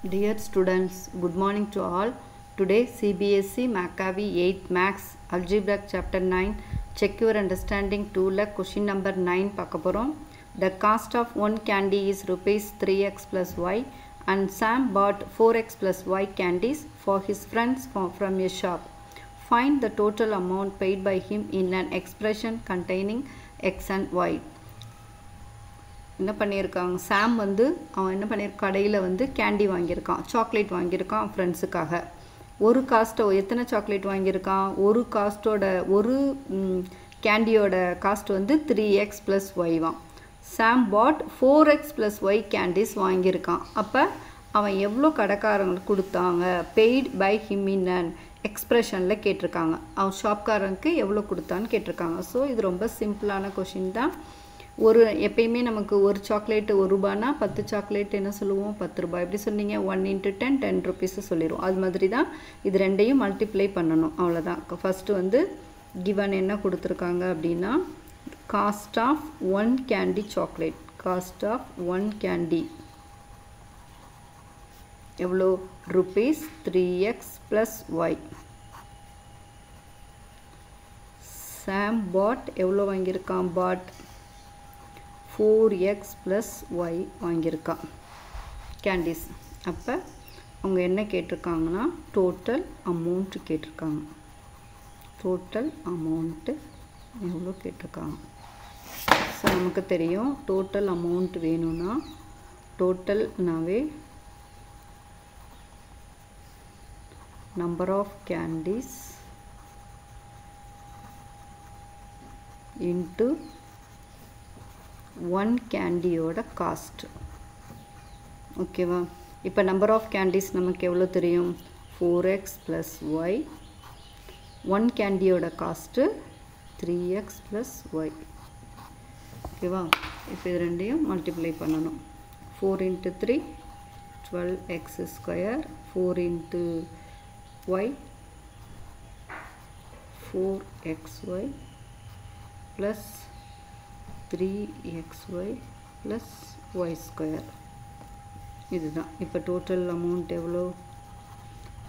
Dear students, good morning to all. Today CBSE Maccabi 8th Max Algebra Chapter 9 Check Your Understanding 2 la question number 9 பார்க்க போறோம். The cost of one candy is rupees 3x plus y and Sam bought 4x plus y candies for his friends from a shop. Find the total amount paid by him in an expression containing x and y. என்ன பண்ணியிருக்காங்க சாம் வந்து அவன் என்ன பண்ணியிருக்க கடையில் வந்து candy வாங்கியிருக்கான், chocolate வாங்கியிருக்கான் ஃப்ரெண்ட்ஸுக்காக. ஒரு காஸ்ட்டோ எத்தனை சாக்லேட் வாங்கியிருக்கான், ஒரு காஸ்ட்டோட ஒரு கேண்டியோட காஸ்ட் வந்து 3x + y வான். Sam bought 4x + y candies வாங்கியிருக்கான். அப்போ அவன் எவ்வளோ கடைக்காரங்களுக்கு கொடுத்தாங்க, paid by him in an எக்ஸ்ப்ரெஷனில் கேட்டிருக்காங்க. அவன் ஷாப்காரனுக்கு எவ்வளோ கொடுத்தான்னு கேட்டிருக்காங்க. ஸோ இது ரொம்ப சிம்பிளான கொஷின் தான். எப்பயுமே நமக்கு ஒரு சாக்லேட் ₹1 10 சாக்லேட் என்ன சொல்லுவோம், 10 ரூபாய். எப்படி சொன்னீங்க, 1 × 10 10 rupees சொல்லிடுவோம். அது மாதிரி தான் இது ரெண்டையும் மல்டிப்ளை பண்ணணும், அவ்வளோதான். ஃபஸ்ட்டு வந்து கிவன் என்ன கொடுத்துருக்காங்க அப்படின்னா, cost of 1 candy chocolate, cost of 1 candy எவ்வளோ, rupees 3x + y. Sam bought எவ்வளோ வாங்கியிருக்கான், பாட் 4x + y வாங்கியிருக்கான் கேண்டீஸ். அப்போ அவங்க என்ன கேட்டிருக்காங்கன்னா டோட்டல் அமௌண்ட்டு கேட்டிருக்காங்க. டோட்டல் அமௌண்ட்டு எவ்வளோ கேட்டிருக்காங்க. ஸோ நமக்கு தெரியும் டோட்டல் அமௌண்ட் வேணும்னா டோட்டல்னாவே நம்பர் ஆஃப் கேண்டீஸ் இன்ட்டு 1 கேண்டியோட காஸ்ட். ஓகேவா? இப்போ நம்பர் ஆஃப் கேண்டீஸ் நமக்கு எவ்வளோ தெரியும், 4x + y. 1 கேண்டியோட cost 3x + y. ஓகேவா? இப்போ இது ரெண்டையும் மல்டிப்ளை பண்ணணும். 4 × 3 12x², 4 × y 4xy + 3xy + y². இதுதான் இப்போ டோட்டல் அமௌண்ட் எவ்வளோ.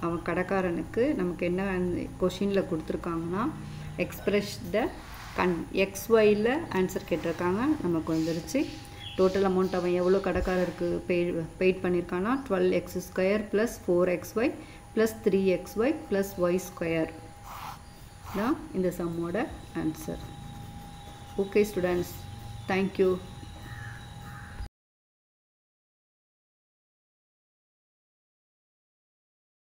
அவன் கடைக்காரனுக்கு நமக்கு என்ன கொஷினில் கொடுத்துருக்காங்கன்னா, எக்ஸ்பிரஸ் த xyயில் ஆன்சர் கேட்டிருக்காங்க. நமக்கு வந்துருச்சு டோட்டல் அமௌண்ட். அவன் எவ்வளோ கடைக்காரருக்கு paid பண்ணியிருக்கான்னா 12x² + 4xy + 3xy + y² தான் இந்த சம்மோட answer. Okay students, thank you.